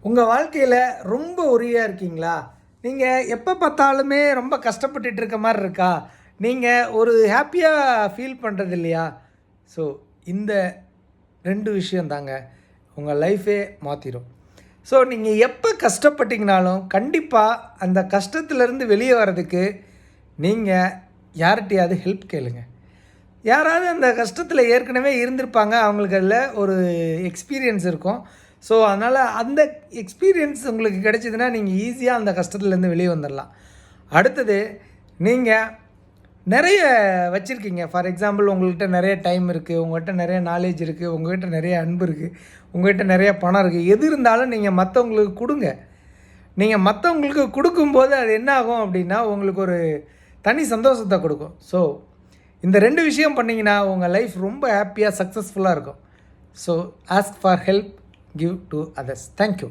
உங்கள் வாழ்க்கையில் ரொம்ப உறுதியாக இருக்கீங்களா? நீங்கள் எப்போ பார்த்தாலுமே ரொம்ப கஷ்டப்பட்டுட்டு இருக்க மாதிரி இருக்கா? நீங்கள் ஒரு ஹாப்பியாக ஃபீல் பண்ணுறது இல்லையா? ஸோ இந்த 2 விஷயம் தாங்க உங்கள் லைஃபே மாற்றிடும். ஸோ நீங்கள் எப்போ கஷ்டப்பட்டீங்கனாலும் கண்டிப்பாக அந்த கஷ்டத்துலேருந்து வெளியே வர்றதுக்கு நீங்கள் யார்கிட்டையாவது ஹெல்ப் கேளுங்க. யாராவது அந்த கஷ்டத்தில் ஏற்கனவே இருந்திருப்பாங்க, அவங்களுக்கு அதில் ஒரு எக்ஸ்பீரியன்ஸ் இருக்கும். ஸோ அதனால் அந்த எக்ஸ்பீரியன்ஸ் உங்களுக்கு கிடைச்சிதுன்னா நீங்கள் ஈஸியாக அந்த கஷ்டத்துலேருந்து வெளியே வந்துடலாம். அடுத்தது, நீங்கள் நிறைய வச்சுருக்கீங்க. ஃபார் எக்ஸாம்பிள், உங்கள்கிட்ட நிறைய டைம் இருக்குது, உங்கள்கிட்ட நிறைய நாலேஜ் இருக்குது, உங்கள்கிட்ட நிறைய அன்பு இருக்குது, உங்கள்கிட்ட நிறைய பணம் இருக்குது. எது இருந்தாலும் நீங்கள் மற்றவங்களுக்கு கொடுங்க. நீங்கள் மற்றவங்களுக்கு கொடுக்கும்போது அது என்ன ஆகும் அப்படின்னா, உங்களுக்கு ஒரு தனி சந்தோஷத்தை கொடுக்கும். ஸோ இந்த 2 விஷயம் பண்ணிங்கன்னா உங்கள் லைஃப் ரொம்ப ஹாப்பியாக சக்ஸஸ்ஃபுல்லாக இருக்கும். So ask for help, give to others. Thank you.